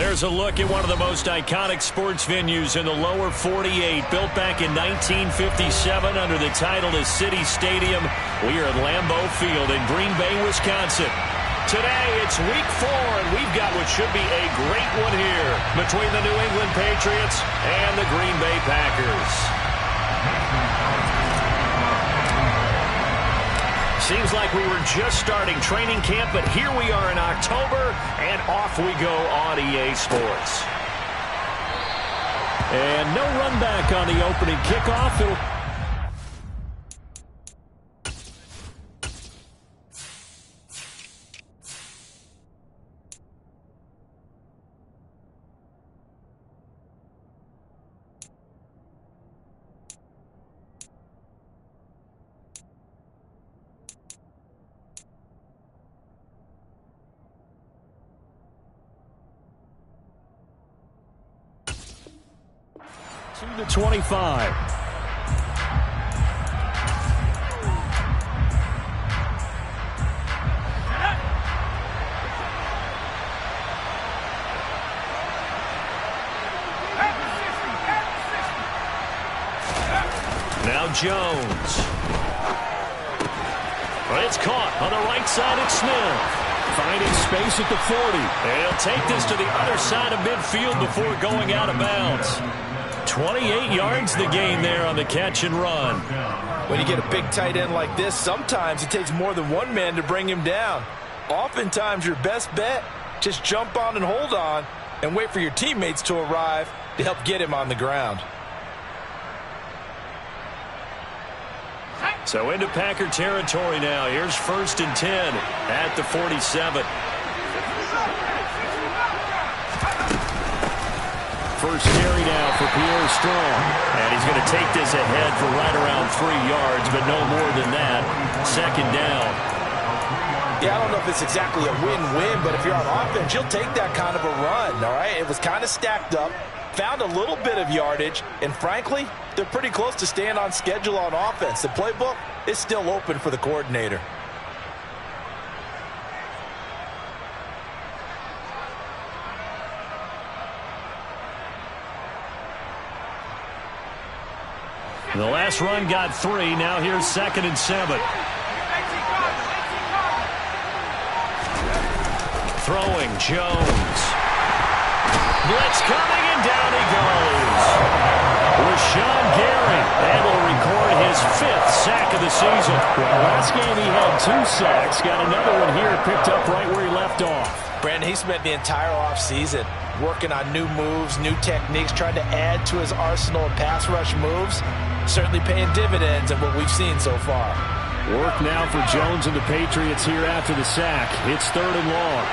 There's a look at one of the most iconic sports venues in the lower 48, built back in 1957 under the title of City Stadium. We are at Lambeau Field in Green Bay, Wisconsin. Today, it's week 4, and we've got what should be a great one here between the New England Patriots and the Green Bay Packers. Seems like we were just starting training camp, but here we are in October, and off we go on EA Sports. And no run back on the opening kickoff. To the 25. Now Jones. Well, it's caught on the right side. It's Smith. Finding space at the 40. And he'll take this to the other side of midfield before going out of bounds. 28 yards the gain there on the catch and run. When you get a big tight end like this, sometimes it takes more than one man to bring him down. Oftentimes your best bet, just jump on and hold on and wait for your teammates to arrive to help get him on the ground. So into Packer territory now. Here's 1st and 10 at the 47. First carry now for Pierre Strong. And he's going to take this ahead for right around 3 yards, but no more than that. 2nd down. Yeah, I don't know if it's exactly a win-win, but if you're on offense, you'll take that kind of a run, all right? It was kind of stacked up, found a little bit of yardage, and frankly, they're pretty close to staying on schedule on offense. The playbook is still open for the coordinator. The last run got 3. Now here's 2nd and 7. Throwing Jones. Blitz coming, and down he goes. Rashawn Gary able to record his 5th sack of the season. Well, last game he had 2 sacks. Got another one here picked up right where he left off. Brandon, he spent the entire offseason working on new moves, new techniques, trying to add to his arsenal of pass rush moves. Certainly paying dividends in what we've seen so far. Work now for Jones and the Patriots here after the sack. It's 3rd and long.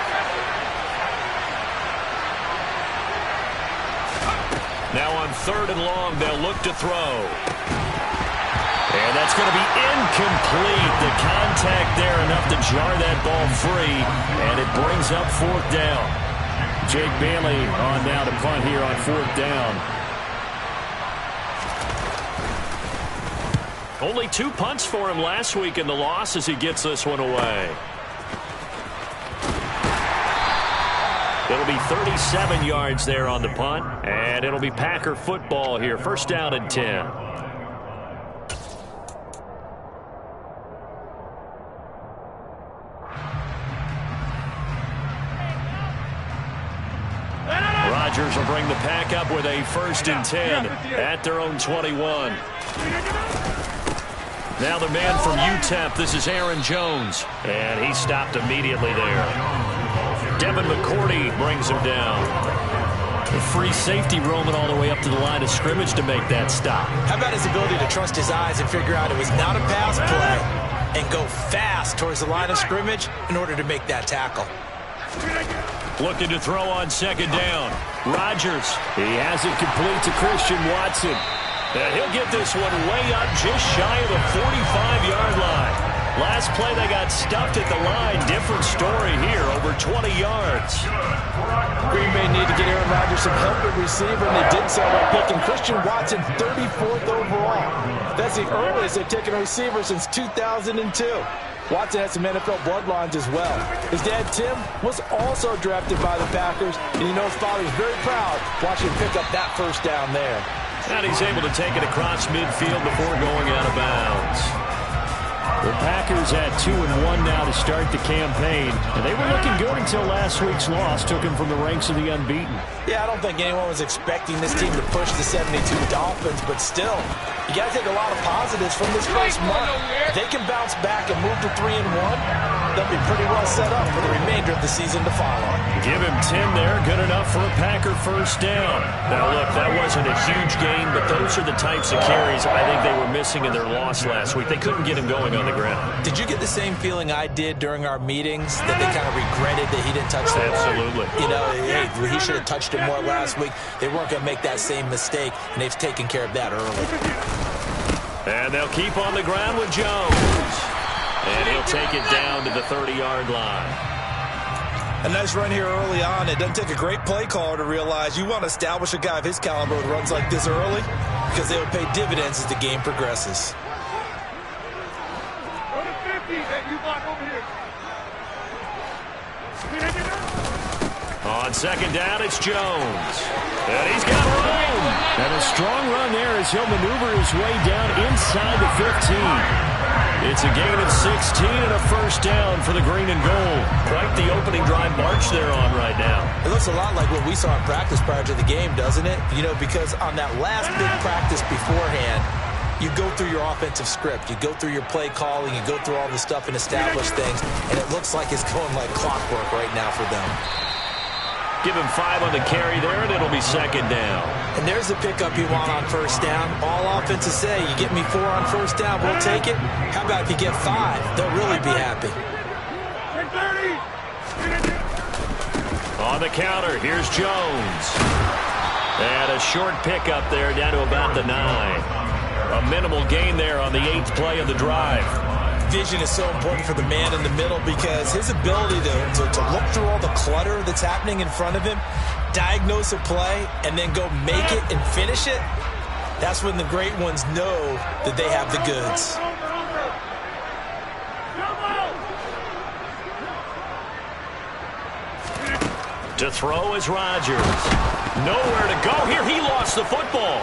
Now on 3rd and long, they'll look to throw. And that's going to be incomplete. The contact there enough to jar that ball free, and it brings up 4th down. Jake Bailey on now to punt here on 4th down. Only 2 punts for him last week in the loss as he gets this one away. It'll be 37 yards there on the punt, and it'll be Packer football here. 1st down and 10. Rodgers will bring the Pack up with a 1st and 10 at their own 21. Now the man from UTEP, this is Aaron Jones. And he stopped immediately there. Devin McCourty brings him down. The free safety roaming all the way up to the line of scrimmage to make that stop. How about his ability to trust his eyes and figure out it was not a pass play and go fast towards the line of scrimmage in order to make that tackle. Looking to throw on 2nd down. Rodgers. He has it complete to Christian Watson. And he'll get this one way up just shy of the 45-yard line. Last play, they got stuffed at the line. Different story here, over 20 yards. Green Bay need to get Aaron Rodgers some help at receiver, and they did so by picking Christian Watson 34th overall. That's the earliest they've taken a receiver since 2002. Watson has some NFL bloodlines as well. His dad, Tim, was also drafted by the Packers, and you know his father's very proud watching him pick up that first down there. And he's able to take it across midfield before going out of bounds. The Packers at 2-1 now to start the campaign. And they were looking good until last week's loss took them from the ranks of the unbeaten. Yeah, I don't think anyone was expecting this team to push the 72 Dolphins, but still, you got to take a lot of positives from this first month. If they can bounce back and move to 3-1, they'll be pretty well set up for the remainder of the season to follow. Give him 10 there, good enough for a Packer first down. Now look, that wasn't a huge gain, but those are the types of carries I think they were missing in their loss last week. They couldn't get him going on the ground. Did you get the same feeling I did during our meetings, that they kind of regretted that he didn't touch the ball? Absolutely. You know, hey, he should have touched it more last week. They weren't going to make that same mistake, and they've taken care of that early. And they'll keep on the ground with Jones. And he'll take it down to the 30-yard line. A nice run here early on. It doesn't take a great play caller to realize you want to establish a guy of his caliber with runs like this early, because they will pay dividends as the game progresses. On second down, it's Jones. And he's got room. And a strong run there as he'll maneuver his way down inside the 15. It's a gain of 16 and a first down for the green and gold. Quite the opening drive march they're on right now. It looks a lot like what we saw in practice prior to the game, doesn't it? You know, because on that last big practice beforehand, you go through your offensive script. You go through your play calling. You go through all the stuff and establish things. And it looks like it's going like clockwork right now for them. Give him 5 on the carry there, and it'll be second down. And there's the pickup you want on first down. All offenses say, you get me 4 on first down, we'll take it. How about if you get 5? They'll really be happy. On the counter, here's Jones. And a short pickup there down to about the 9. A minimal gain there on the 8th play of the drive. Vision is so important for the man in the middle, because his ability to look through all the clutter that's happening in front of him, diagnose a play, and then go make it and finish it, that's when the great ones know that they have the goods. To throw is Rodgers. Nowhere to go here. He lost the football.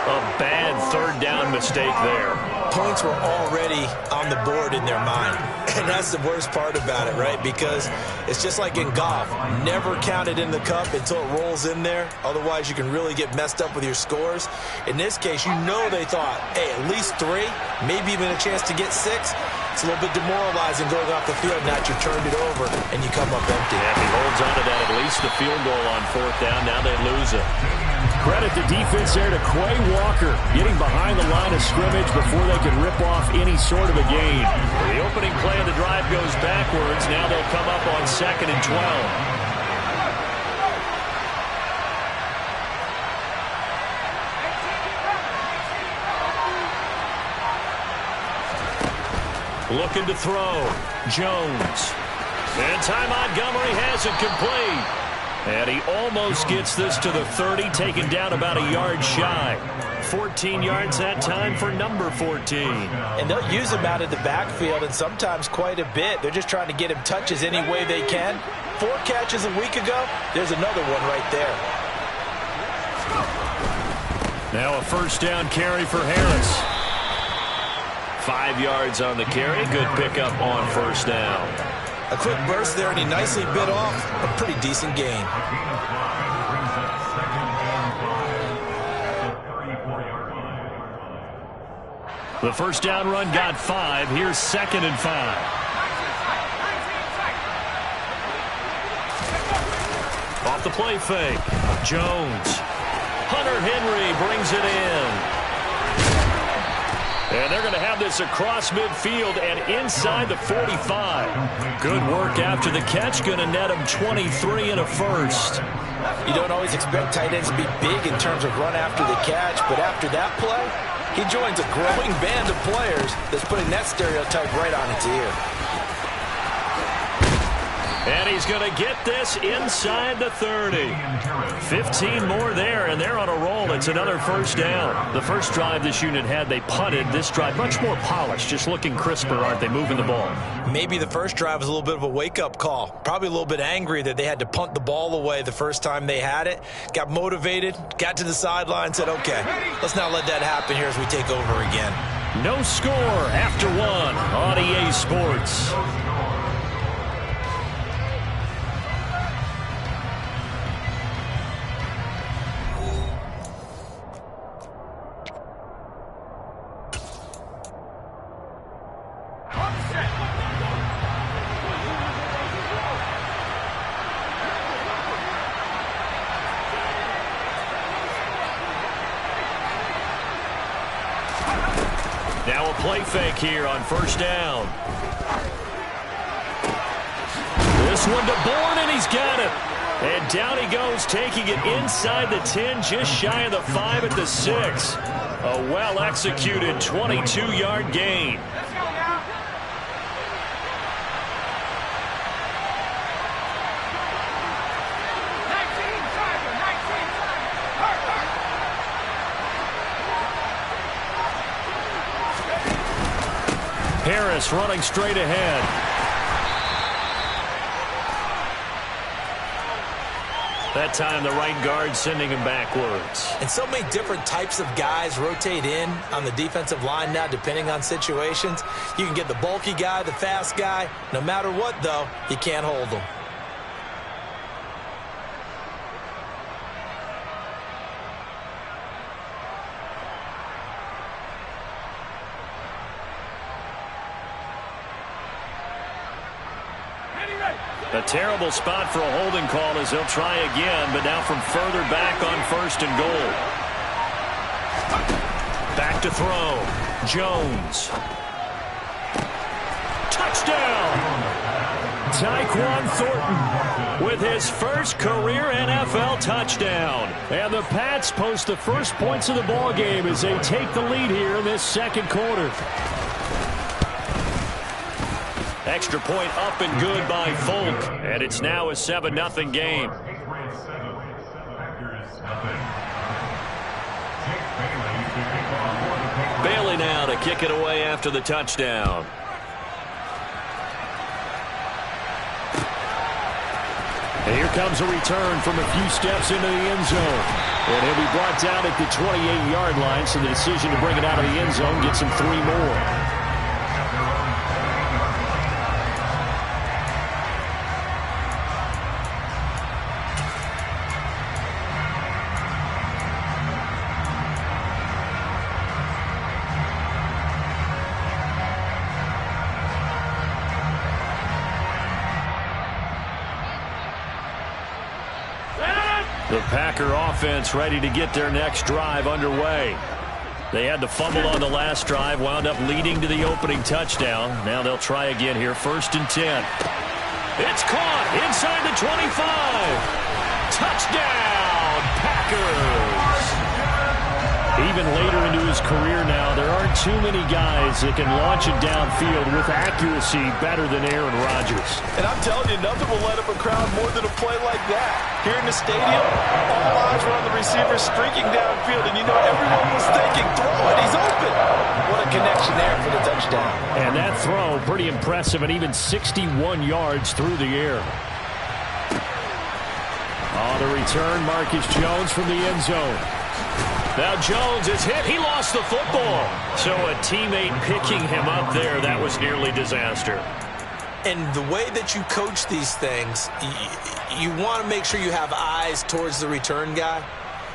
A bad third down mistake there. Points were already on the board in their mind. And that's the worst part about it, right? Because it's just like in golf. Never count it in the cup until it rolls in there. Otherwise, you can really get messed up with your scores. In this case, you know they thought, hey, at least 3, maybe even a chance to get 6. It's a little bit demoralizing going off the field. Now you turned it over and you come up empty. Yeah, if he holds on to that, at least the field goal on 4th down. Now they lose it. Credit the defense there to Quay Walker, getting behind the line of scrimmage before they can rip off any sort of a gain. The opening play of the drive goes backwards. Now they'll come up on 2nd and 12. Looking to throw. Jones. And Ty Montgomery has it complete. And he almost gets this to the 30, taken down about a yard shy. 14 yards that time for number 14. And they'll use him out of the backfield, and sometimes quite a bit. They're just trying to get him touches any way they can. 4 catches a week ago. There's another one right there. Now a first down carry for Harris. 5 yards on the carry. Good pickup on first down. A quick burst there, and he nicely bit off a pretty decent gain. The first down run got 5. Here's 2nd and 5. Off the play fake. Jones. Hunter Henry brings it in. And they're going to have this across midfield and inside the 45. Good work after the catch. Going to net him 23 and a first. You don't always expect tight ends to be big in terms of run after the catch, but after that play, He joins a growing band of players that's putting that stereotype right on its ear. And he's going to get this inside the 30. 15 more there, and they're on a roll. It's another first down. The first drive this unit had, they punted. This drive, much more polished, just looking crisper, aren't they, moving the ball? Maybe the first drive was a little bit of a wake-up call. Probably a little bit angry that they had to punt the ball away the first time they had it. Got motivated, got to the sideline, said, okay, let's not let that happen here as we take over again. No score after one on EA Sports. Now a play fake here on first down. This one to Bourne, and he's got it. And down he goes, taking it inside the 10, just shy of the 5 at the 6. A well-executed 22-yard gain. Harris running straight ahead. That time the right guard sending him backwards. And so many different types of guys rotate in on the defensive line now depending on situations. You can get the bulky guy, the fast guy. No matter what, though, you can't hold them. A terrible spot for a holding call as he'll try again, but now from further back on first and goal. Back to throw. Jones. Touchdown! Tyquan Thornton with his first career NFL touchdown. And the Pats post the first points of the ball game as they take the lead here in this second quarter. Extra point up and good by Folk, and it's now a 7-0 game. Bailey now to kick it away after the touchdown. And here comes a return from a few steps into the end zone. And he'll be brought down at the 28-yard line, so the decision to bring it out of the end zone gets him 3 more. The Packer offense ready to get their next drive underway. They had the fumble on the last drive, wound up leading to the opening touchdown. Now they'll try again here, 1st and 10. It's caught inside the 25. Touchdown, Packers. Even later into his career now, there aren't too many guys that can launch it downfield with accuracy better than Aaron Rodgers. And I'm telling you, nothing will let up a crowd more than a play like that. Here in the stadium, all eyes were on the receiver streaking downfield, and you know everyone was thinking, throw it, he's open. What a connection there for the touchdown. And that throw, pretty impressive, and even 61 yards through the air. On the return, Marcus Jones from the end zone. Now Jones is hit. He lost the football. So a teammate picking him up there, that was nearly disaster. And the way that you coach these things, you want to make sure you have eyes towards the return guy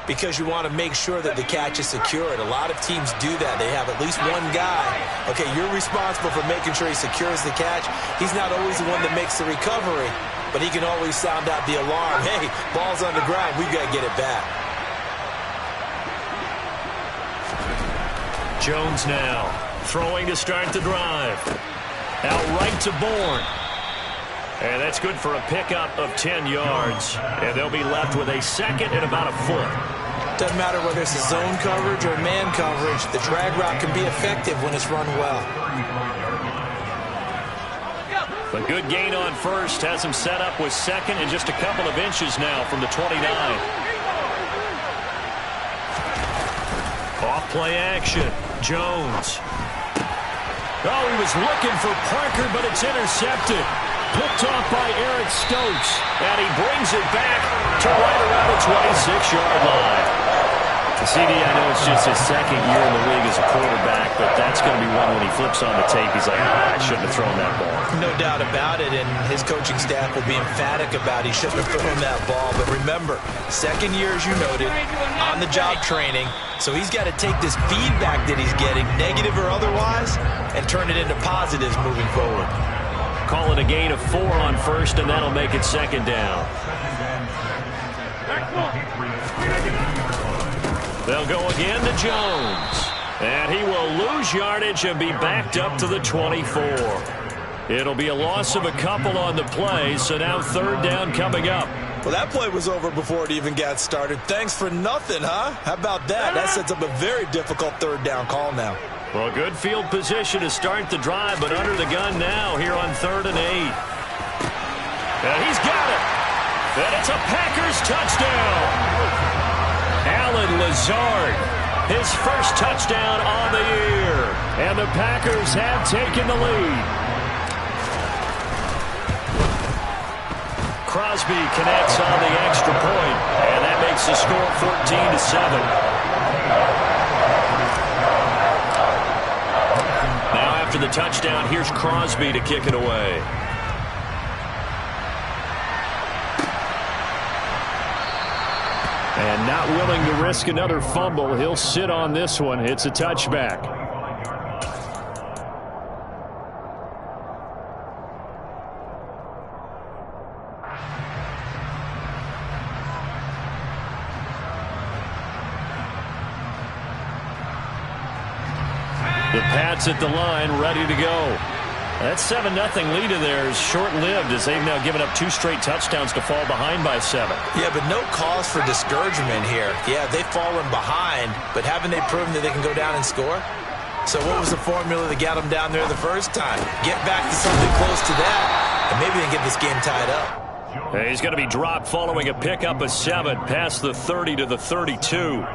because you want to make sure that the catch is secured. A lot of teams do that. They have at least one guy. Okay, you're responsible for making sure he secures the catch. He's not always the one that makes the recovery, but he can always sound out the alarm. Hey, ball's on the ground. We've got to get it back. Jones now throwing to start the drive. Out right to Bourne. And that's good for a pickup of 10 yards. And they'll be left with a second and about a foot. Doesn't matter whether it's a zone coverage or man coverage, the drag route can be effective when it's run well. A good gain on first has him set up with second and just a couple of inches now from the 29. Off play action. Jones. Oh, he was looking for Parker, but it's intercepted. Picked off by Eric Stokes. And he brings it back to right around the 26-yard line. CD, I know it's just his second year in the league as a quarterback, but that's going to be one when he flips on the tape. He's like, I shouldn't have thrown that ball. No doubt about it, and his coaching staff will be emphatic about he shouldn't have thrown that ball. But remember, second year, as you noted, on-the-job training. So he's got to take this feedback that he's getting, negative or otherwise, and turn it into positives moving forward. Call it a gain of 4 on first, and that'll make it second down. They'll go again to Jones. And he will lose yardage and be backed up to the 24. It'll be a loss of a couple on the play, so now third down coming up. Well, that play was over before it even got started. Thanks for nothing, huh? How about that? That sets up a very difficult third down call now. Well, good field position to start the drive, but under the gun now here on 3rd and 8. And he's got it. And it's a Packers touchdown. Alan Lazard, his first touchdown on the year. And the Packers have taken the lead. Crosby connects on the extra point, and that makes the score 14-7. Now after the touchdown, here's Crosby to kick it away. And not willing to risk another fumble, he'll sit on this one. It's a touchback. The Pats at the line, ready to go. That 7-0 lead of theirs short-lived as they've now given up 2 straight touchdowns to fall behind by 7. Yeah, but no cause for discouragement here. Yeah, they've fallen behind, but haven't they proven that they can go down and score? So what was the formula that got them down there the first time? Get back to something close to that, and maybe they can get this game tied up. He's going to be dropped following a pickup of 7 past the 30 to the 32.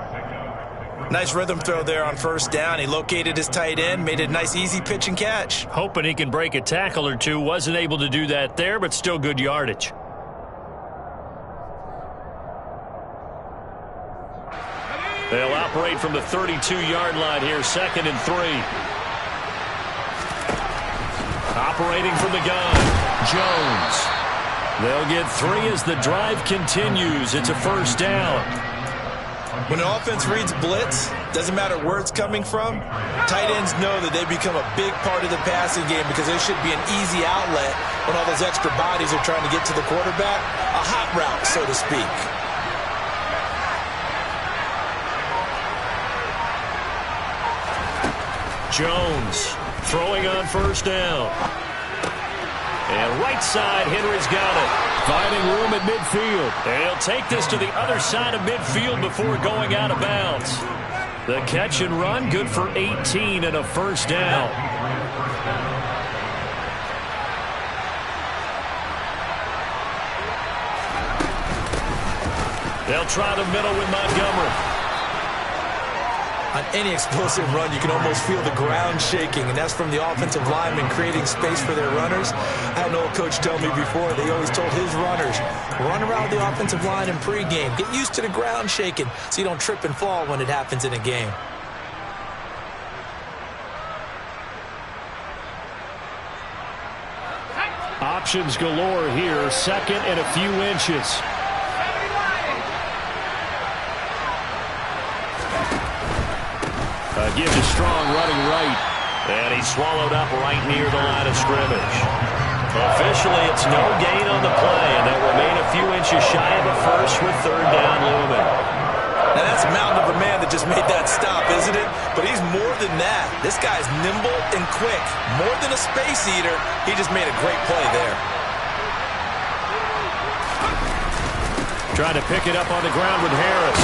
Nice rhythm throw there on first down. He located his tight end, made a nice easy pitch and catch. Hoping he can break a tackle or two. Wasn't able to do that there, but still good yardage. They'll operate from the 32-yard line here, 2nd and 3. Operating from the gun, Jones. They'll get 3 as the drive continues. It's a first down. When an offense reads blitz, doesn't matter where it's coming from, tight ends know that they become a big part of the passing game because there should be an easy outlet when all those extra bodies are trying to get to the quarterback. A hot route, so to speak. Jones throwing on first down. And right side, Henry's got it. Finding room at midfield. And he'll take this to the other side of midfield before going out of bounds. The catch and run, good for 18 and a first down. They'll try the middle with Montgomery. On any explosive run, you can almost feel the ground shaking, and that's from the offensive linemen creating space for their runners. I had an old coach tell me before, they always told his runners, run around the offensive line in pregame. Get used to the ground shaking so you don't trip and fall when it happens in a game. Options galore here, 2nd and a few inches. Gives a strong running right. And he's swallowed up right near the line of scrimmage. Officially, it's no gain on the play, and they'll remain a few inches shy of a first with 3rd down looming. Now, that's a mountain of a man that just made that stop, isn't it? But he's more than that. This guy's nimble and quick. More than a space eater, he just made a great play there. Trying to pick it up on the ground with Harris.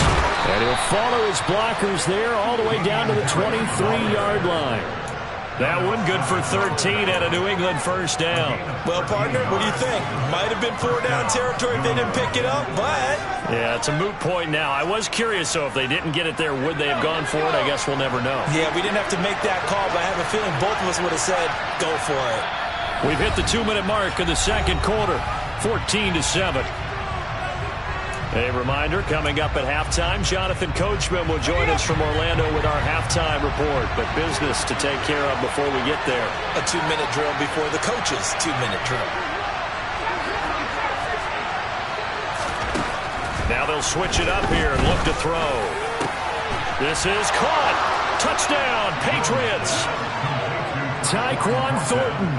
And he'll follow his blockers there all the way down to the 23-yard line. That one good for 13 at a New England first down. Well, partner, what do you think? Might have been 4-down territory if they didn't pick it up, but... Yeah, it's a moot point now. I was curious, so if they didn't get it there, would they have gone for it? I guess we'll never know. Yeah, we didn't have to make that call, but I have a feeling both of us would have said, go for it. We've hit the 2-minute mark in the second quarter, 14-7. A reminder, coming up at halftime, Jonathan Coachman will join us from Orlando with our halftime report. But business to take care of before we get there. A 2-minute drill before the coach's 2-minute drill. Now they'll switch it up here and look to throw. This is caught. Touchdown, Patriots. Tyquan Thornton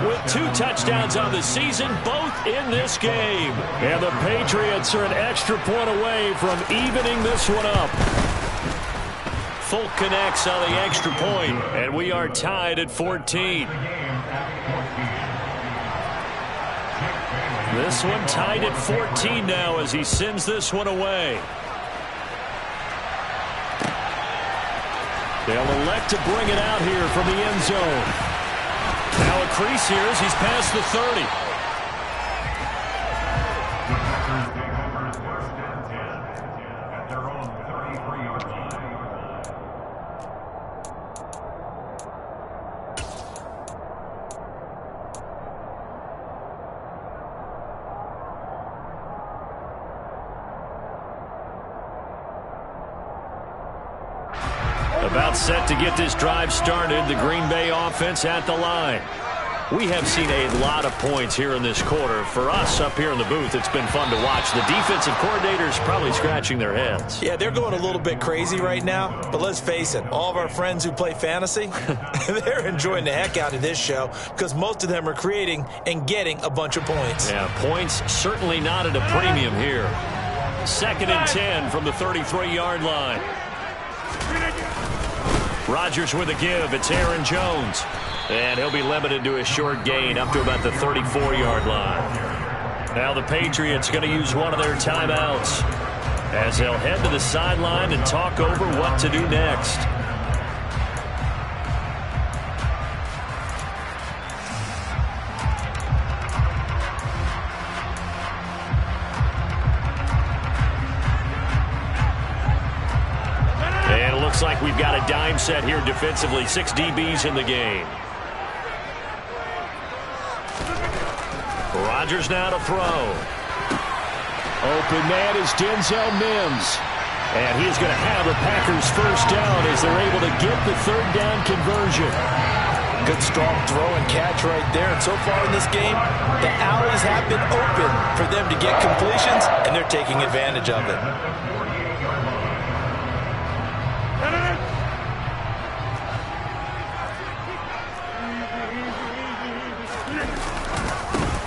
with 2 touchdowns on the season, both in this game. And the Patriots are an extra point away from evening this one up. Folk connects on the extra point, and we are tied at 14. This one tied at 14 now as he sends this one away. They'll elect to bring it out here from the end zone. Now a crease here as he's past the 30. About set to get this drive started, the Green Bay offense at the line. We have seen a lot of points here in this quarter. For us up here in the booth, it's been fun to watch. The defensive coordinators probably scratching their heads. Yeah, they're going a little bit crazy right now. But let's face it, all of our friends who play fantasy, they're enjoying the heck out of this show because most of them are creating and getting a bunch of points. Yeah, points certainly not at a premium here. 2nd and 10 from the 33-yard line. Rodgers with a give. It's Aaron Jones. And he'll be limited to a short gain up to about the 34-yard line. Now the Patriots going to use one of their timeouts as they'll head to the sideline and talk over what to do next. And it looks like we've got a dime set here defensively. 6 DBs in the game. Rodgers now to throw. Open man is Denzel Mims. And he's going to have the Packers first down as they're able to get the 3rd down conversion. Good strong throw and catch right there. And so far in this game, the alleys have been open for them to get completions, and they're taking advantage of it.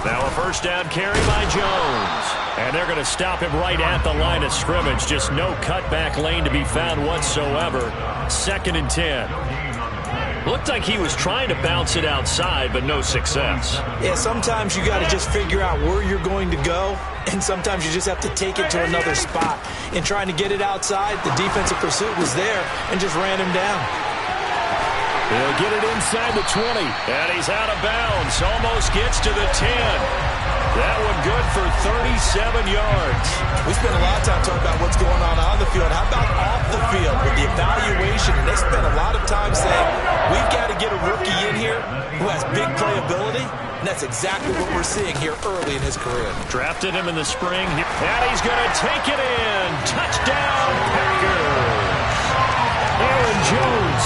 Now a first down carry by Jones. And they're going to stop him right at the line of scrimmage. Just no cutback lane to be found whatsoever. 2nd and 10. Looked like he was trying to bounce it outside, but no success. Yeah, sometimes you got to just figure out where you're going to go, and sometimes you just have to take it to another spot. In trying to get it outside, the defensive pursuit was there and just ran him down. He'll get it inside the 20. And he's out of bounds. Almost gets to the 10. That one good for 37 yards. We spent a lot of time talking about what's going on the field. How about off the field with the evaluation? And they spent a lot of time saying, we've got to get a rookie in here who has big playability. And that's exactly what we're seeing here early in his career. Drafted him in the spring. And he's going to take it in. Touchdown, Packers. Aaron Jones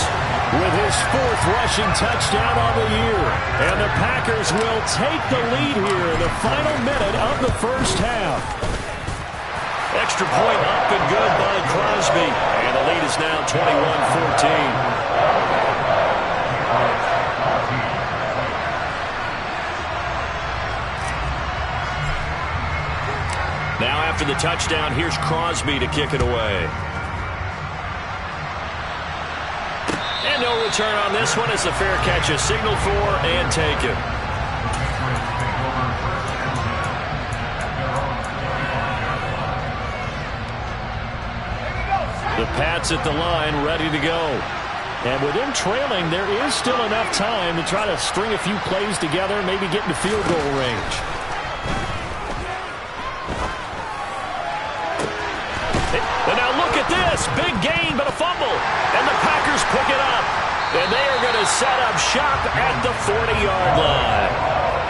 with his 4th rushing touchdown on the year. And the Packers will take the lead here in the final minute of the first half. Extra point up and good by Crosby. And the lead is now 21-14. Now after the touchdown, here's Crosby to kick it away. And no return on this one as the fair catch is signaled for and taken. The Pats at the line, ready to go. And with them trailing, there is still enough time to try to string a few plays together, maybe get into field goal range. And now look at this. Big gain, but a fumble. And the Packers pick it up. And they are going to set up shop at the 40-yard line.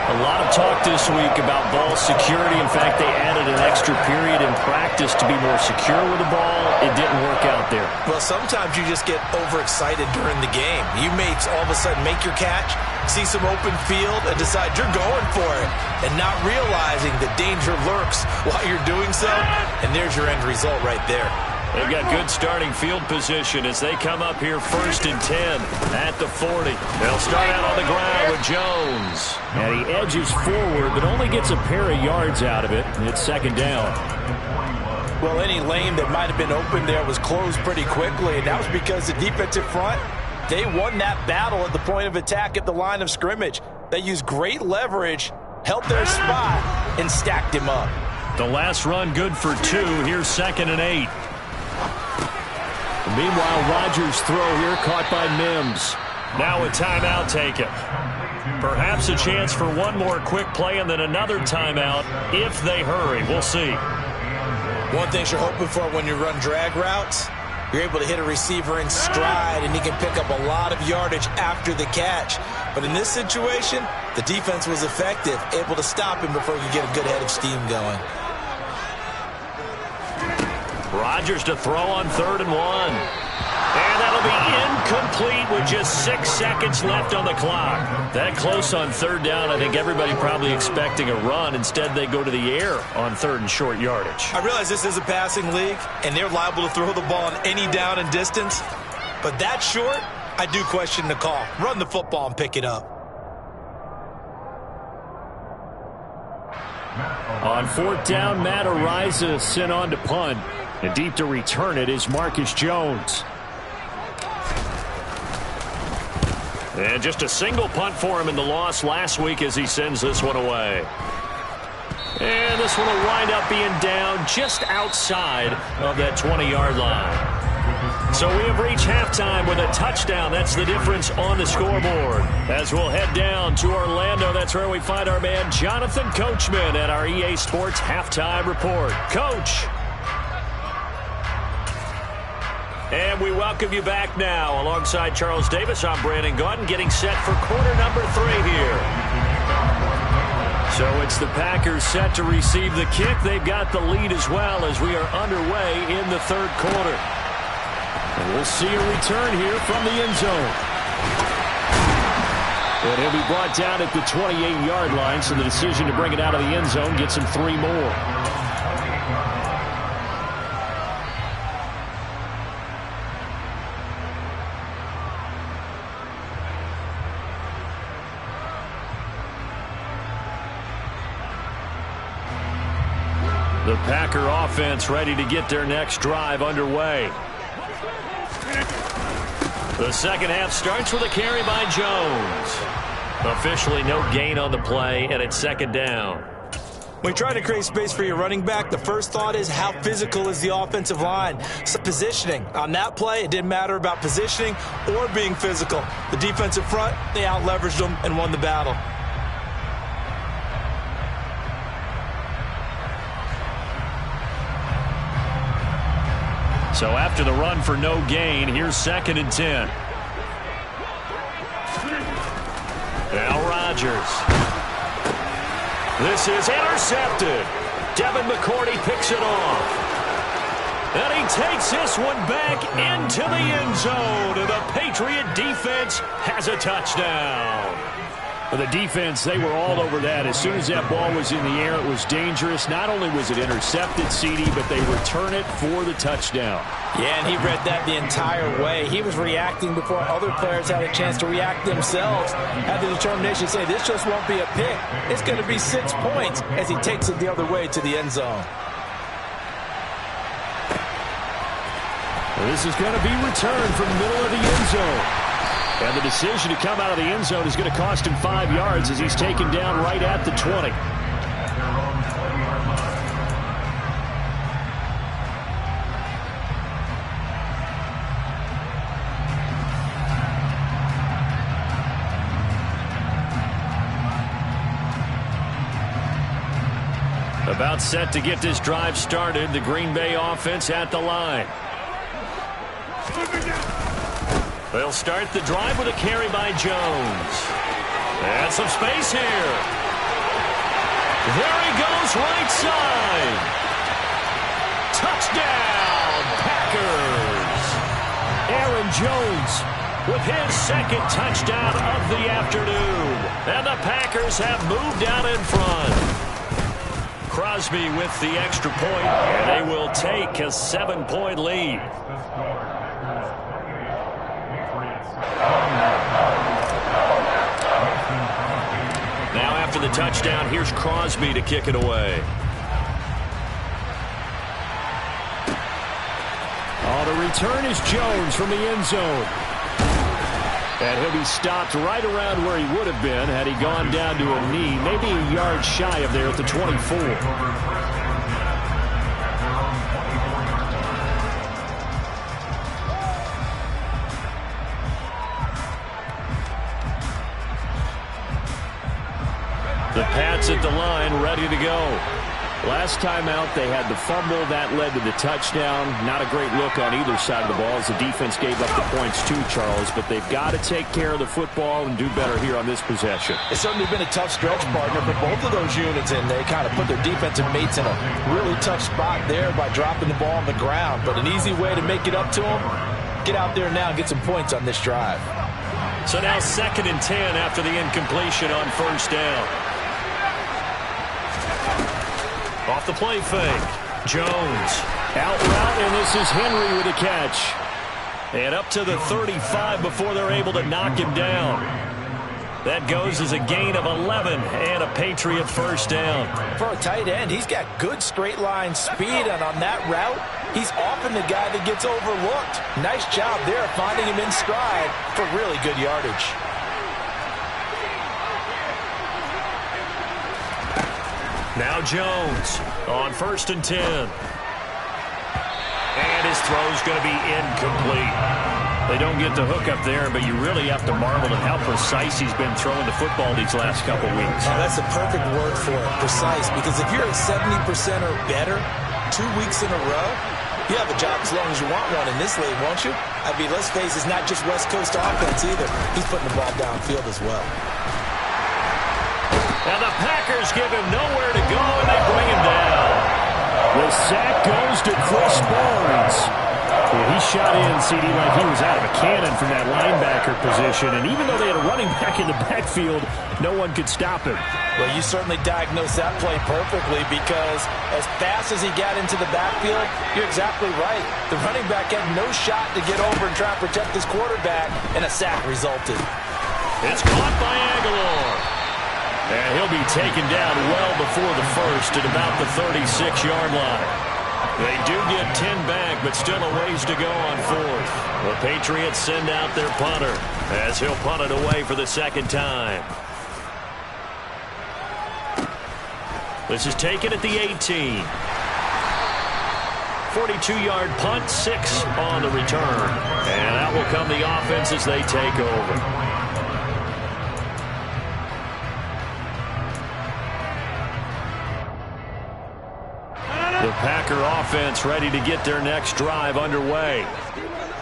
A lot of talk this week about ball security. In fact, they added an extra period in practice to be more secure with the ball. It didn't work out there. Well, sometimes you just get overexcited during the game. You may all of a sudden make your catch, see some open field, and decide you're going for it, and not realizing the danger lurks while you're doing so, and there's your end result right there. They've got good starting field position as they come up here 1st and 10 at the 40. They'll start out on the ground with Jones. And he edges forward, but only gets a pair of yards out of it. It's 2nd down. Well, any lane that might have been open there was closed pretty quickly, and that was because the defensive front, they won that battle at the point of attack at the line of scrimmage. They used great leverage, held their spot, and stacked him up. The last run good for 2. Here's 2nd and 8. Meanwhile, Rodgers' throw here caught by Mims. Now a timeout taken. Perhaps a chance for one more quick play and then another timeout if they hurry. We'll see. One thing you're hoping for when you run drag routes, you're able to hit a receiver in stride, and he can pick up a lot of yardage after the catch. But in this situation, the defense was effective, able to stop him before he could get a good head of steam going. Rodgers to throw on 3rd and 1. And that'll be incomplete with just 6 seconds left on the clock. That close on 3rd down, I think everybody probably expecting a run. Instead, they go to the air on 3rd and short yardage. I realize this is a passing league, and they're liable to throw the ball on any down and distance. But that short, I do question the call. Run the football and pick it up. On 4th down, Matt Ariza sent on to punt. And deep to return it is Marcus Jones. And just a single punt for him in the loss last week as he sends this one away. And this one will wind up being down just outside of that 20-yard line. So we have reached halftime with a touchdown. That's the difference on the scoreboard. As we'll head down to Orlando, that's where we find our man Jonathan Coachman at our EA Sports Halftime Report. Coach. And we welcome you back now. Alongside Charles Davis, I'm Brandon Gaudin, getting set for quarter number 3 here. So it's the Packers set to receive the kick. They've got the lead as well as we are underway in the 3rd quarter. And we'll see a return here from the end zone. And he'll be brought down at the 28-yard line, so the decision to bring it out of the end zone gets him 3 more. The Packer offense ready to get their next drive underway. The second half starts with a carry by Jones. Officially no gain on the play, and it's 2nd down. When you try to create space for your running back, the first thought is how physical is the offensive line? So positioning. On that play, it didn't matter about positioning or being physical. The defensive front, they out-leveraged them and won the battle. So after the run for no gain, here's 2nd and 10. Now Rodgers. This is intercepted. Devin McCourty picks it off. And he takes this one back into the end zone. And the Patriot defense has a touchdown. For the defense, they were all over that. As soon as that ball was in the air, it was dangerous. Not only was it intercepted, CD, but they return it for the touchdown. Yeah, and he read that the entire way. He was reacting before other players had a chance to react themselves. Had the determination to say, this just won't be a pick. It's going to be 6 points as he takes it the other way to the end zone. This is going to be returned from the middle of the end zone. And the decision to come out of the end zone is going to cost him 5 yards as he's taken down right at the 20. About set to get this drive started. The Green Bay offense at the line. They'll start the drive with a carry by Jones. And some space here. There he goes, right side. Touchdown, Packers. Aaron Jones with his second touchdown of the afternoon. And the Packers have moved out in front. Crosby with the extra point, and they will take a 7-point lead. Now after the touchdown, here's Crosby to kick it away. Oh, the return is Jones from the end zone. And he'll be stopped right around where he would have been had he gone down to a knee, maybe a yard shy of there at the 24. The Pats at the line, ready to go. Last time out, they had the fumble. That led to the touchdown. Not a great look on either side of the ball as the defense gave up the points too, Charles. But they've got to take care of the football and do better here on this possession. It's certainly been a tough stretch, partner, for both of those units, and they kind of put their defensive mates in a really tough spot there by dropping the ball on the ground. But an easy way to make it up to them, get out there now and get some points on this drive. So now 2nd and 10 after the incompletion on first down. Off the play fake. Jones out route, and this is Henry with a catch. And up to the 35 before they're able to knock him down. That goes as a gain of 11 and a Patriot first down. For a tight end, he's got good straight line speed, and on that route, he's often the guy that gets overlooked. Nice job there finding him in stride for really good yardage. Now Jones on 1st and 10. And his throw's going to be incomplete. They don't get the hook up there, but you really have to marvel at how precise he's been throwing the football these last couple weeks. Oh, that's a perfect word for it, precise, because if you're at 70% or better 2 weeks in a row, you have a job as long as you want one in this league, won't you? I mean, let's face it, it's not just West Coast offense either. He's putting the ball downfield as well. And the Packers give him nowhere to go, and they bring him down. The sack goes to Chris Barnes. Well, he shot in, CD, like he was out of a cannon from that linebacker position. And even though they had a running back in the backfield, no one could stop him. Well, you certainly diagnosed that play perfectly, because as fast as he got into the backfield, you're exactly right. The running back had no shot to get over and try to protect his quarterback, and a sack resulted. It's caught by Aguilar. And he'll be taken down well before the first at about the 36-yard line. They do get 10 back, but still a ways to go on 4th. The Patriots send out their punter as he'll punt it away for the 2nd time. This is taken at the 18. 42-yard punt, 6 on the return. And out will come the offense as they take over. The Packer offense ready to get their next drive underway.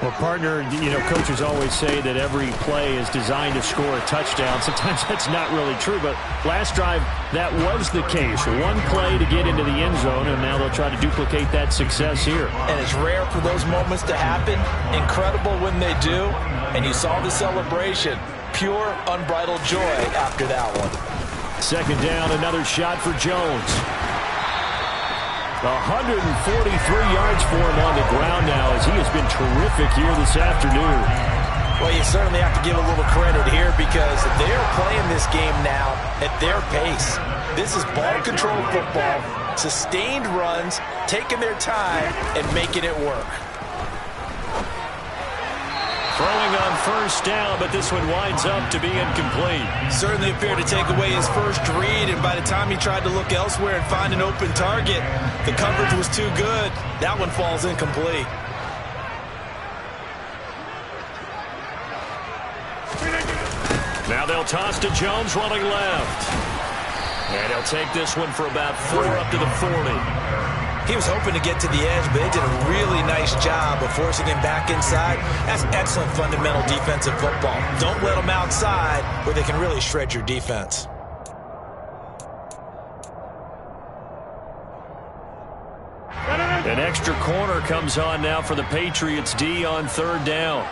Well, partner, you know, coaches always say that every play is designed to score a touchdown. Sometimes that's not really true, but last drive, that was the case. One play to get into the end zone, and now they'll try to duplicate that success here. And it's rare for those moments to happen. Incredible when they do. And you saw the celebration. Pure, unbridled joy after that one. 2nd down, another shot for Jones. 143 yards for him on the ground now, as he has been terrific here this afternoon. Well, you certainly have to give a little credit here, because they are playing this game now at their pace. This is ball control football, sustained runs, taking their time and making it work. Throwing on 1st down, but this one winds up to be incomplete. Certainly appeared to take away his first read, and by the time he tried to look elsewhere and find an open target, the coverage was too good. That one falls incomplete. Now they'll toss to Jones running left. And he'll take this one for about 4 up to the 40. He was hoping to get to the edge, but they did a really nice job of forcing him back inside. That's excellent fundamental defensive football. Don't let them outside where they can really shred your defense. An extra corner comes on now for the Patriots D on 3rd down.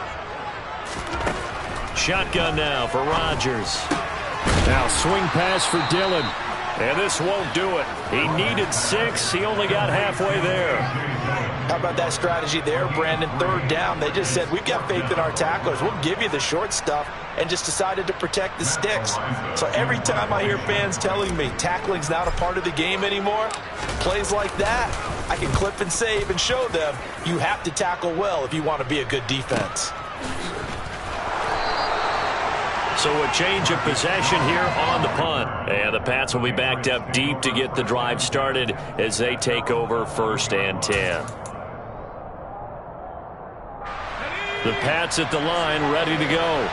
Shotgun now for Rodgers. Now swing pass for Dillon. And this won't do it. He needed 6. He only got halfway there. How about that strategy there, Brandon? 3rd down. They just said, we've got faith in our tacklers. We'll give you the short stuff, and just decided to protect the sticks. So every time I hear fans telling me tackling's not a part of the game anymore, plays like that, I can clip and save and show them you have to tackle well if you want to be a good defense. So a change of possession here on the punt. And the Pats will be backed up deep to get the drive started as they take over 1st and 10. The Pats at the line, ready to go.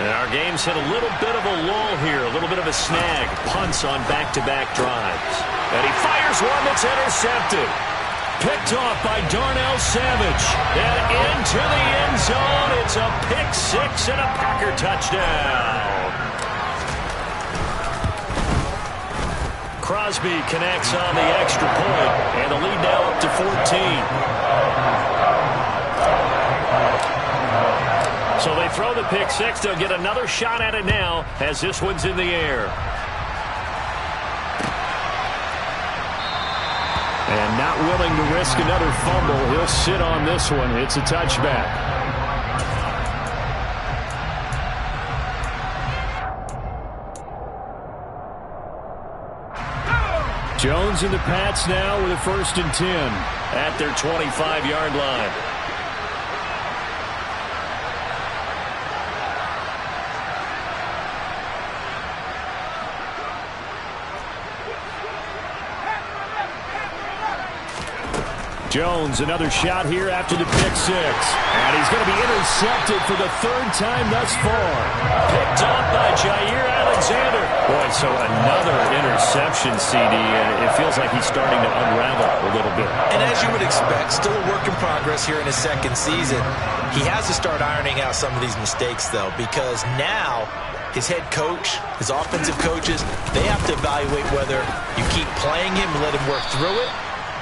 And our game's hit a little bit of a lull here, a little bit of a snag. Punts on back-to-back drives. And he fires one that's intercepted. Picked off by Darnell Savage. And into the end zone. It's a pick 6 and a Packer touchdown. Crosby connects on the extra point. And the lead now up to 14. So they throw the pick 6. They'll get another shot at it now as this one's in the air. And not willing to risk another fumble. He'll sit on this one. It's a touchback. Jones and the Pats now with a 1st and 10 at their 25-yard line. Jones, another shot here after the pick 6. And he's going to be intercepted for the 3rd time thus far. Picked up by Jair Alexander. Boy, so another interception, CD, and it feels like he's starting to unravel a little bit. And as you would expect, still a work in progress here in his 2nd season. He has to start ironing out some of these mistakes, though, because now his head coach, his offensive coaches, they have to evaluate whether you keep playing him and let him work through it,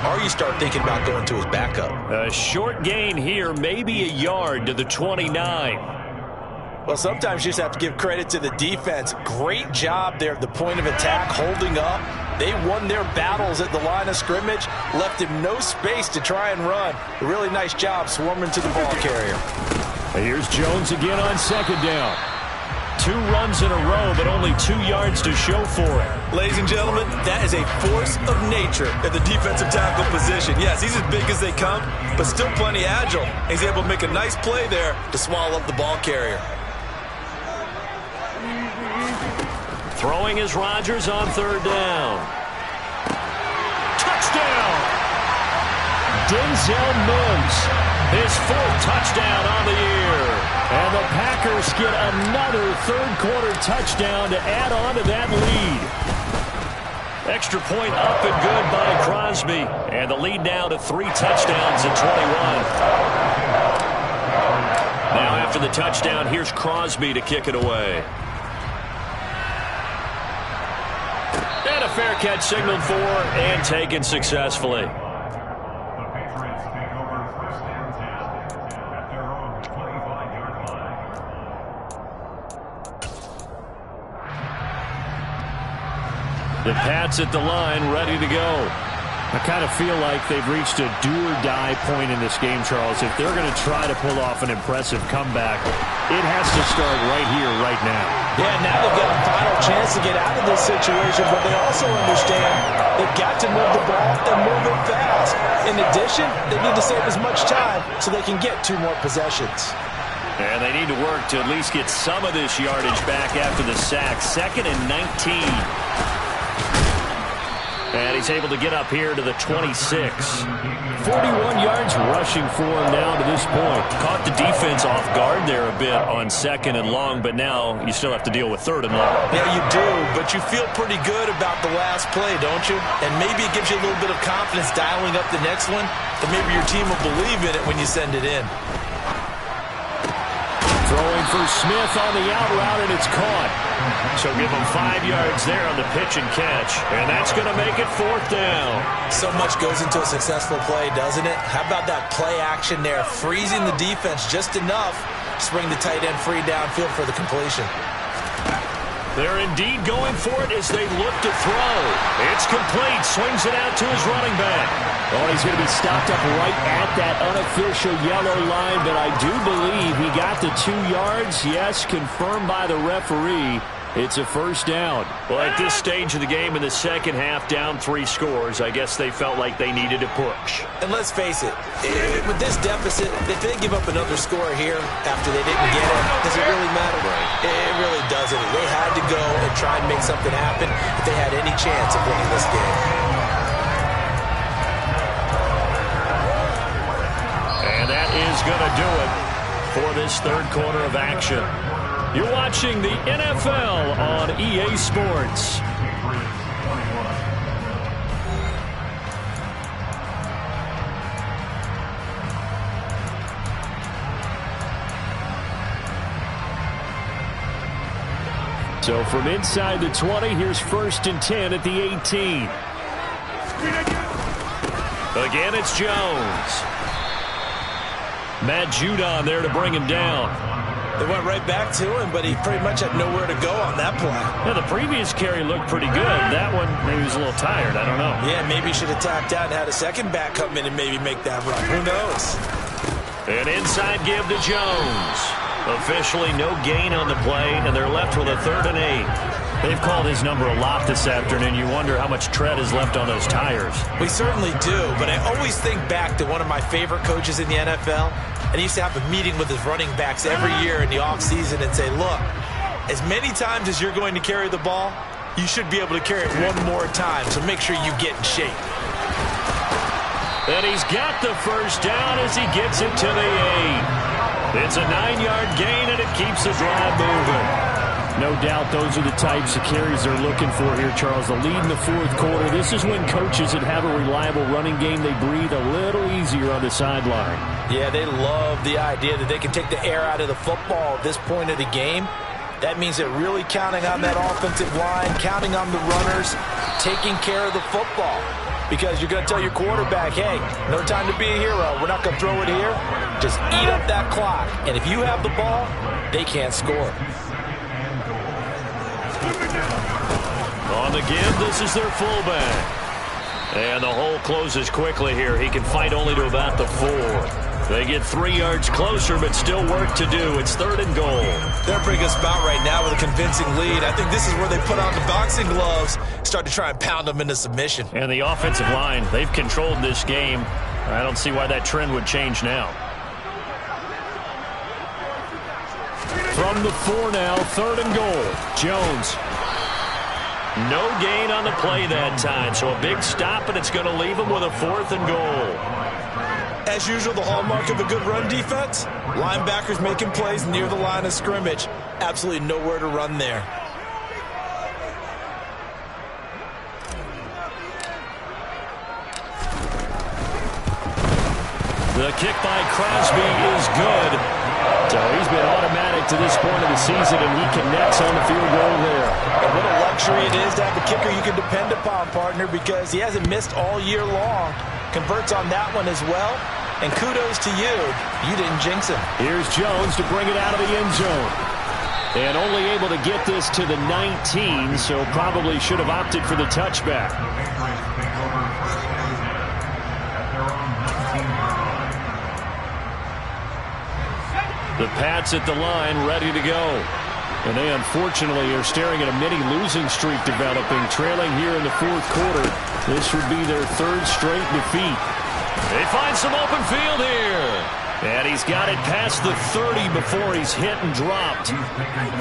or you start thinking about going to his backup. A short gain here, maybe a yard to the 29. Well, sometimes you just have to give credit to the defense. Great job there at the point of attack, holding up. They won their battles at the line of scrimmage, left him no space to try and run. A really nice job swarming to the ball carrier. Here's Jones again on 2nd down. 2 runs in a row, but only 2 yards to show for it. Ladies and gentlemen, that is a force of nature at the defensive tackle position. Yes, he's as big as they come, but still plenty agile. He's able to make a nice play there to swallow up the ball carrier. Throwing is Rodgers on 3rd down. Touchdown! Denzel Mims, his 4th touchdown on the year. And the Packers get another 3rd quarter touchdown to add on to that lead. Extra point up and good by Crosby. And the lead now to 3 touchdowns at 21. Now after the touchdown, here's Crosby to kick it away. And a fair catch signaled for and taken successfully. The Pats at the line, ready to go. I kind of feel like they've reached a do-or-die point in this game, Charles. If they're going to try to pull off an impressive comeback, it has to start right here, right now. Yeah, now they've got a final chance to get out of this situation, but they also understand they've got to move the ball and move it fast. In addition, they need to save as much time so they can get 2 more possessions. And they need to work to at least get some of this yardage back after the sack. 2nd and 19. And he's able to get up here to the 26. 41 yards rushing for him now to this point. Caught the defense off guard there a bit on 2nd and long, but now you still have to deal with 3rd and long. Yeah, you do, but you feel pretty good about the last play, don't you? And maybe it gives you a little bit of confidence dialing up the next one, that maybe your team will believe in it when you send it in. Throwing for Smith on the out route, and it's caught. So give him 5 yards there on the pitch and catch. And that's going to make it 4th down. So much goes into a successful play, doesn't it? How about that play action there? Freezing the defense just enough to bring the tight end free downfield for the completion. They're indeed going for it as they look to throw. It's complete. Swings it out to his running back. Oh, he's going to be stopped up right at that unofficial yellow line, but I do believe he got the 2 yards. Yes, confirmed by the referee. It's a 1st down. Well, at this stage of the game in the second half, down 3 scores, I guess they felt like they needed to push. And let's face it, with this deficit, if they give up another score here after they didn't get it, does it really matter? Right. It really doesn't. They had to go and try and make something happen if they had any chance of winning this game. And that is going to do it for this 3rd quarter of action. You're watching the NFL on EA Sports. So from inside the 20, here's 1st and 10 at the 18. Again, it's Jones. Matt Judon there to bring him down. They went right back to him, but he pretty much had nowhere to go on that play. Yeah, the previous carry looked pretty good. That one, maybe he was a little tired. I don't know. Yeah, maybe he should have tapped out and had a second back come in and maybe make that run. Who knows? An inside give to Jones. Officially no gain on the play, and they're left with a 3rd and 8. They've called his number a lot this afternoon. You wonder how much tread is left on those tires. We certainly do, but I always think back to one of my favorite coaches in the NFL. And he used to have a meeting with his running backs every year in the offseason and say, look, as many times as you're going to carry the ball, you should be able to carry it one more time, so make sure you get in shape. And he's got the 1st down as he gets it to the 8. It's a 9-yard gain, and it keeps the drive moving. No doubt those are the types of carries they're looking for here, Charles. The lead in the 4th quarter. This is when coaches that have a reliable running game, they breathe a little easier on the sideline. Yeah, they love the idea that they can take the air out of the football at this point of the game. That means they're really counting on that offensive line, counting on the runners, taking care of the football. Because you're going to tell your quarterback, hey, no time to be a hero. We're not going to throw it here. Just eat up that clock. And if you have the ball, they can't score. On the give, this is their fullback. And the hole closes quickly here. He can fight only to about the 4. They get 3 yards closer, but still work to do. It's 3rd and goal. They're a pretty good spot right now with a convincing lead. I think this is where they put on the boxing gloves, start to try and pound them into submission. And the offensive line, they've controlled this game. I don't see why that trend would change now. From the 4 now, 3rd and goal. Jones. No gain on the play that time, so a big stop, and it's going to leave him with a 4th and goal. As usual, the hallmark of a good run defense, linebackers making plays near the line of scrimmage. Absolutely nowhere to run there. The kick by Crosby is good. So he's been automatic to this point of the season, and he connects on the field goal there. And what a luxury it is to have a kicker you can depend upon, partner, because he hasn't missed all year long. Converts on that one as well. And kudos to you. You didn't jinx him. Here's Jones to bring it out of the end zone. And only able to get this to the 19, so probably should have opted for the touchback. The Pats at the line, ready to go. And they unfortunately are staring at a mini losing streak developing, trailing here in the 4th quarter. This would be their 3rd straight defeat. They find some open field here. And he's got it past the 30 before he's hit and dropped.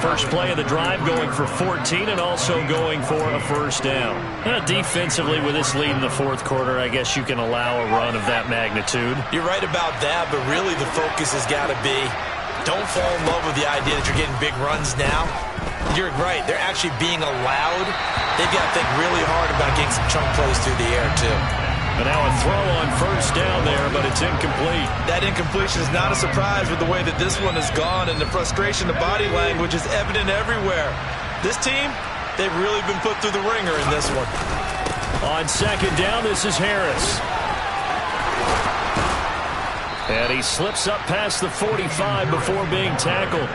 First play of the drive going for 14 and also going for a first down. Defensively, with this lead in the fourth quarter, I guess you can allow a run of that magnitude. You're right about that, but really the focus has got to be don't fall in love with the idea that you're getting big runs now. You're right. They're actually being allowed. They've got to think really hard about getting some chunk plays through the air, too. And now a throw on first down there, but it's incomplete. That incompletion is not a surprise with the way that this one has gone, and the frustration, the body language is evident everywhere. This team, they've really been put through the ringer in this one. On second down, this is Harris. And he slips up past the 45 before being tackled.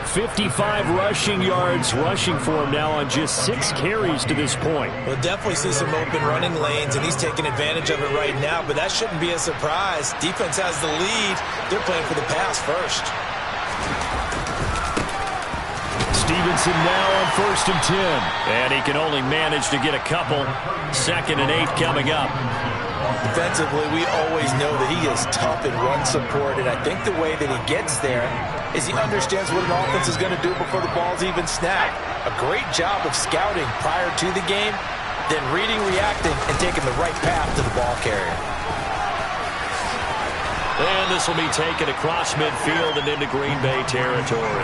55 rushing yards rushing for him now on just 6 carries to this point. We'll definitely see some open running lanes, and he's taking advantage of it right now, but that shouldn't be a surprise. Defense has the lead. They're playing for the pass first. Stevenson now on 1st and 10. And he can only manage to get a couple. 2nd and 8 coming up. Defensively, we always know that he is tough in run support, and I think the way that he gets there is he understands what an offense is going to do before the ball's even snapped. A great job of scouting prior to the game, then reading, reacting, and taking the right path to the ball carrier. And this will be taken across midfield and into Green Bay territory.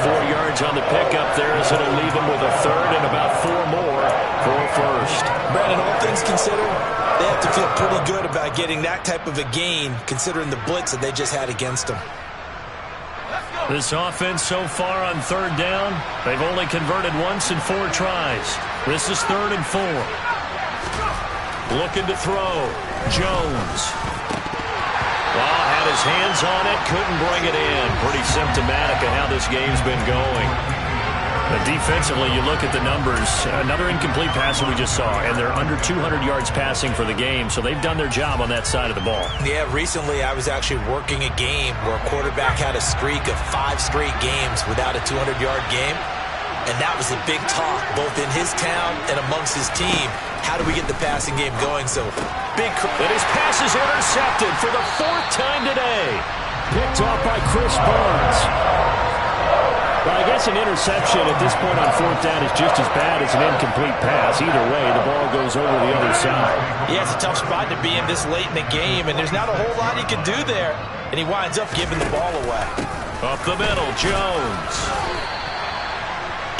4 yards on the pickup there as it'll leave him with a third and about 4 more for a first. Brandon, all things considered, they have to feel pretty good about getting that type of a gain considering the blitz that they just had against them. This offense so far on 3rd down, they've only converted once in 4 tries. This is 3rd and 4. Looking to throw. Jones. Well, had his hands on it, couldn't bring it in. Pretty symptomatic of how this game's been going. But defensively, you look at the numbers. Another incomplete pass that we just saw, and they're under 200 yards passing for the game, so they've done their job on that side of the ball. Yeah, recently I was actually working a game where a quarterback had a streak of 5 straight games without a 200-yard game, and that was a big talk, both in his town and amongst his team. How do we get the passing game going? So big. And his pass is intercepted for the 4th time today. Picked off by Chris Barnes. Well, I guess an interception at this point on 4th down is just as bad as an incomplete pass. Either way, the ball goes over the other side. Yeah, it's a tough spot to be in this late in the game, and there's not a whole lot he can do there, and he winds up giving the ball away. Up the middle, Jones.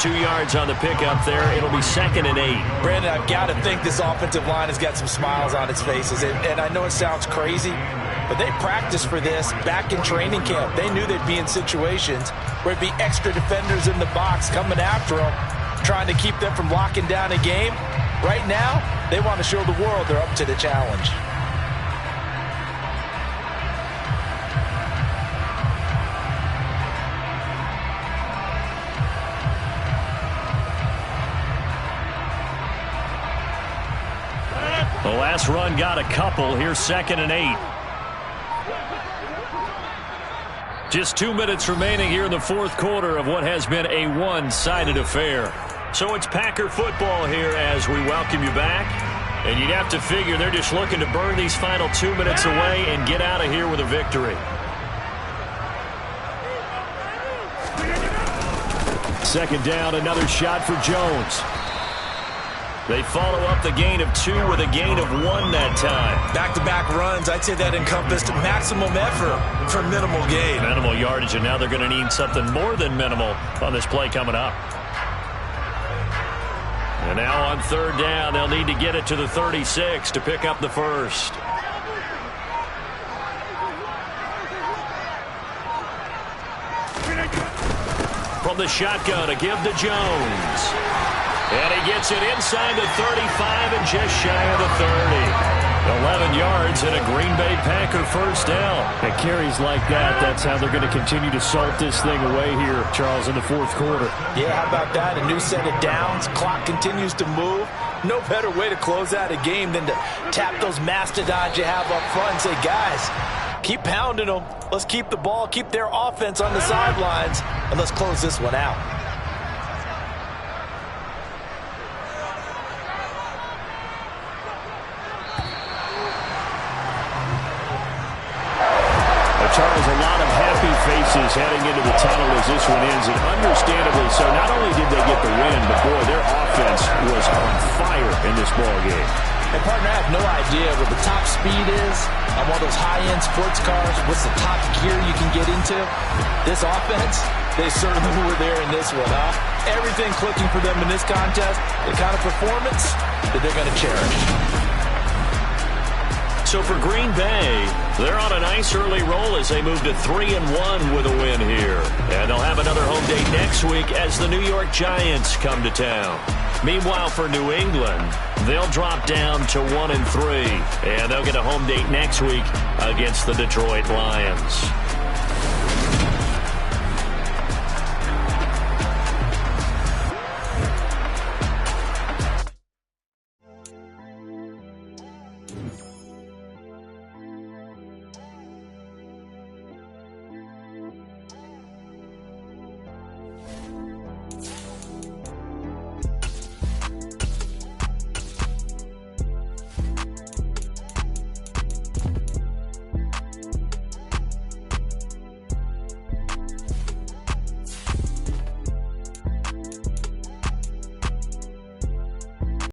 2 yards on the pickup there. It'll be 2nd and 8. Brandon, I've got to think this offensive line has got some smiles on its faces, and I know it sounds crazy, but they practiced for this back in training camp. They knew they'd be in situations where it'd be extra defenders in the box coming after them, trying to keep them from locking down a game. Right now, they want to show the world they're up to the challenge. The last run got a couple. Here's 2nd and 8. Just 2 minutes remaining here in the fourth quarter of what has been a one-sided affair. So it's Packer football here as we welcome you back. And you'd have to figure they're just looking to burn these final 2 minutes away and get out of here with a victory. Second down, another shot for Jones. They follow up the gain of 2 with a gain of 1 that time. Back-to-back runs, I'd say that encompassed maximum effort for minimal gain. Minimal yardage, and now they're going to need something more than minimal on this play coming up. And now on 3rd down, they'll need to get it to the 36 to pick up the first. From the shotgun, a give to Jones. And he gets it inside the 35 and just shy of the 30. 11 yards and a Green Bay Packer first down. At carries like that, that's how they're going to continue to salt this thing away here, Charles, in the fourth quarter. Yeah, how about that? A new set of downs. Clock continues to move. No better way to close out a game than to tap those mastodons you have up front and say, guys, keep pounding them. Let's keep the ball, keep their offense on the sidelines, and let's close this one out. A heading into the tunnel as this one ends, and understandably so. Not only did they get the win, but, boy, their offense was on fire in this ball game. And, partner, I have no idea what the top speed is on one of those high-end sports cars. What's the top gear you can get into? This offense, they certainly were there in this one, huh? Everything clicking for them in this contest, the kind of performance that they're going to cherish. So for Green Bay, they're on a nice early roll as they move to 3-1 with a win here. And they'll have another home date next week as the New York Giants come to town. Meanwhile, for New England, they'll drop down to 1-3, and they'll get a home date next week against the Detroit Lions.